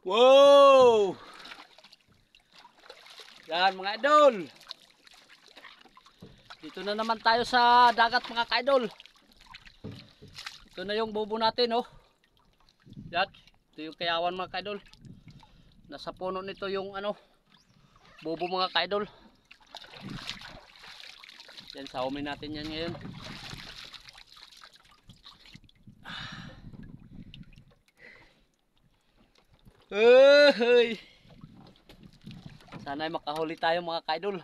Wow! Yan mga idol. Dito na naman tayo sa dagat mga kaidol. Ito na yung bobo natin oh. Yan. Ito yung kayawan mga kaidol. Nasa puno nito yung ano, bobo mga kaidol. Yan, saumin natin yan ngayon. Hey! Sana ay makahuli tayo mga kaidol.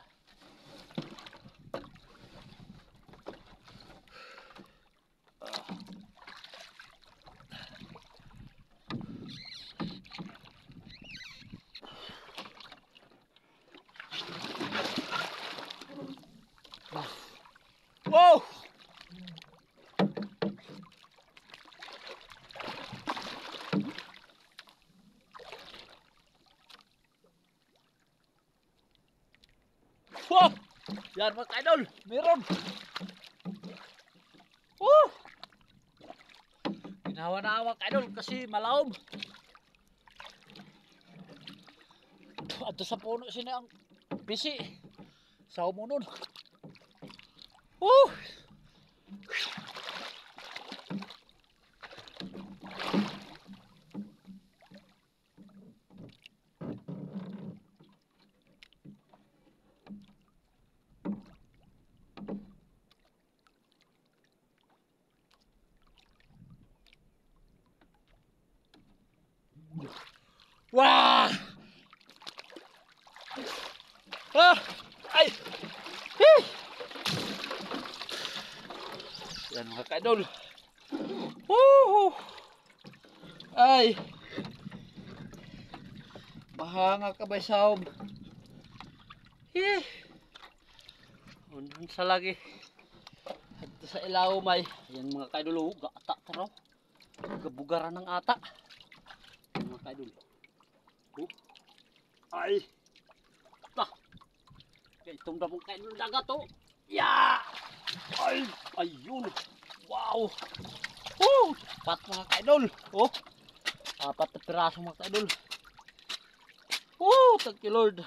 Wow! Wow! Yan mga kaidol, meron! Woo! Ginawa na mga kaidol kasi malaom. Ato sa puno sini ang pisi. Sa umunod. Woo! Wah! Ah! Ay! Hee! Yan mga kaidol. Woo! Ay! Mahanga ka ba saom? Hee! Unang sa lagi. At sa ilaw may. Yan mga kaidol. Gata ka raw. Gabugaran ng ata. Yan mga kaidol. Ay! Ta! Itong damong kaidol dagat to. Ya! Ay! Ayun! Wow! Woo! Pat mga kaidol. Oh! Apat na piraso mga kaidol. Woo! Thank you Lord.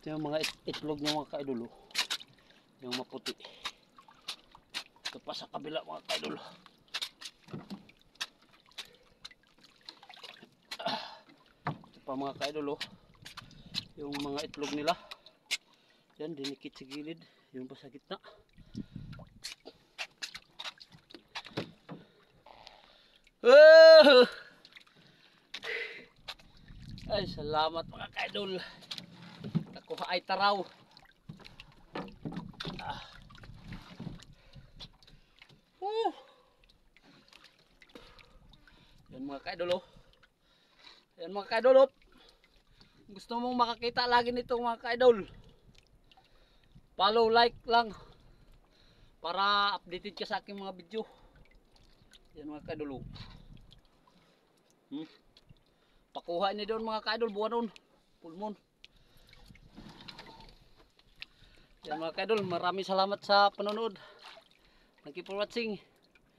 Ito yung mga itlog niya mga kaidol. Oh. Yung maputi. Ito pa sa kabila mga kaidol. Ito pa mga kaidol. Oh. Yung mga itlog nila. Yan, dinikit sa gilid. Yung pa sa gitna. Oh! Ay, salamat mga kaidol. Nakuha ay taraw. Ah. Yan mga kaidol. Oh. Yan mga kaidol. Oh. Gusto mong makakita lagi nito mga kaidol. Follow, like lang. Para updated ka sa aking mga video. Yan mga kaidol. Pakuha niyo doon mga kaidol. Buwan nun. Full moon. Yan mga kaidol. Maraming salamat sa panonood. Thank you for watching.